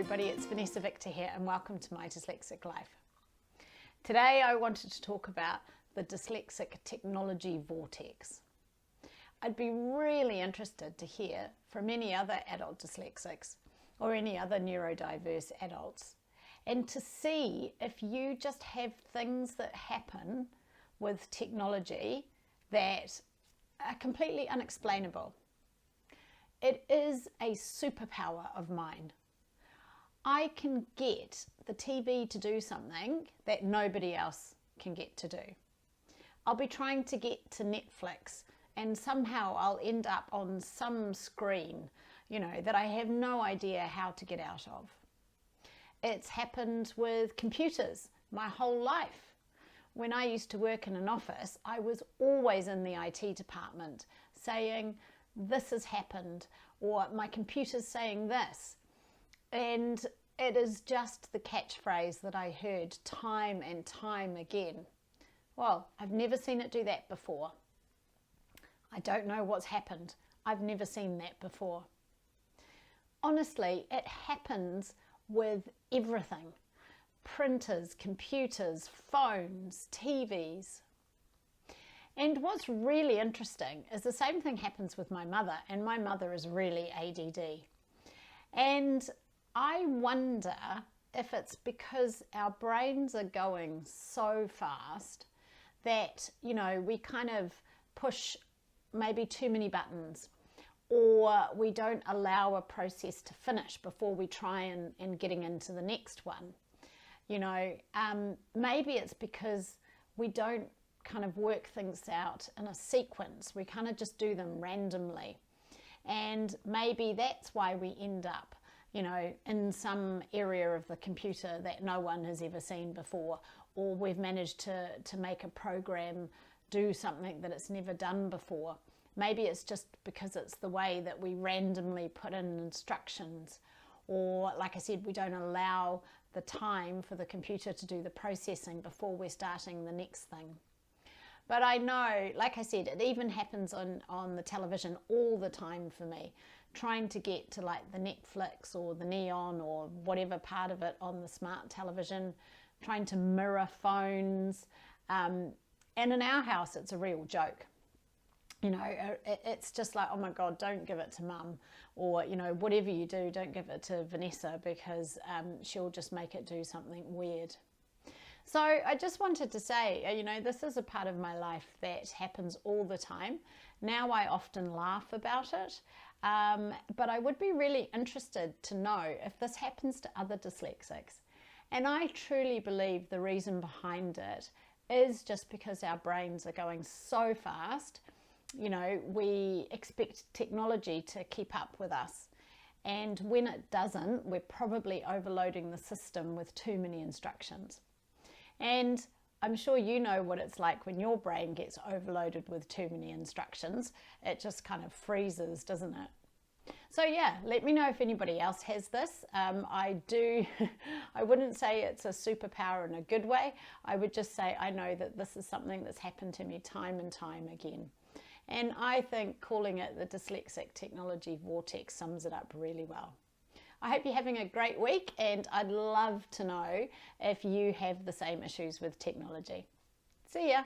everybody, it's Vanessa Victor here and welcome to my Dyslexic Life. Today I wanted to talk about the dyslexic technology Vortex. I'd be really interested to hear from any other adult dyslexics or any other neurodiverse adults and to see if you just have things that happen with technology that are completely unexplainable. It is a superpower of mine. I can get the TV to do something that nobody else can get to do. I'll be trying to get to Netflix and somehow I'll end up on some screen, that I have no idea how to get out of. It's happened with computers my whole life. When I used to work in an office, I was always in the IT department saying, this has happened, or my computer's saying this. And it is just the catchphrase that I heard time and time again. Well, I've never seen it do that before. I don't know what's happened. I've never seen that before. Honestly, it happens with everything. Printers, computers, phones, TVs. And what's really interesting is the same thing happens with my mother, and my mother is really ADD. And I wonder if it's because our brains are going so fast that, we kind of push maybe too many buttons, or we don't allow a process to finish before we try and getting into the next one. Maybe it's because we don't kind of work things out in a sequence. We kind of just do them randomly. And maybe that's why we end up, in some area of the computer that no one has ever seen before, or we've managed to make a program do something that it's never done before. Maybe it's just because it's the way that we randomly put in instructions, or like I said, we don't allow the time for the computer to do the processing before we're starting the next thing. But I know, like I said, it even happens on the television all the time for me, trying to get to like the Netflix or the Neon or whatever part of it on the smart television, trying to mirror phones. And in our house, it's a real joke. It's just like, oh my God, don't give it to mum, or, whatever you do, don't give it to Vanessa because she'll just make it do something weird. So I just wanted to say, this is a part of my life that happens all the time. Now I often laugh about it, but I would be really interested to know if this happens to other dyslexics. And I truly believe the reason behind it is just because our brains are going so fast. We expect technology to keep up with us. And when it doesn't, we're probably overloading the system with too many instructions. And I'm sure you know what it's like when your brain gets overloaded with too many instructions. It just kind of freezes, doesn't it? So yeah, let me know if anybody else has this. I wouldn't say it's a superpower in a good way. I would just say I know that this is something that's happened to me time and time again. And I think calling it the Dyslexic Technology Vortex sums it up really well. I hope you're having a great week, and I'd love to know if you have the same issues with technology. See ya!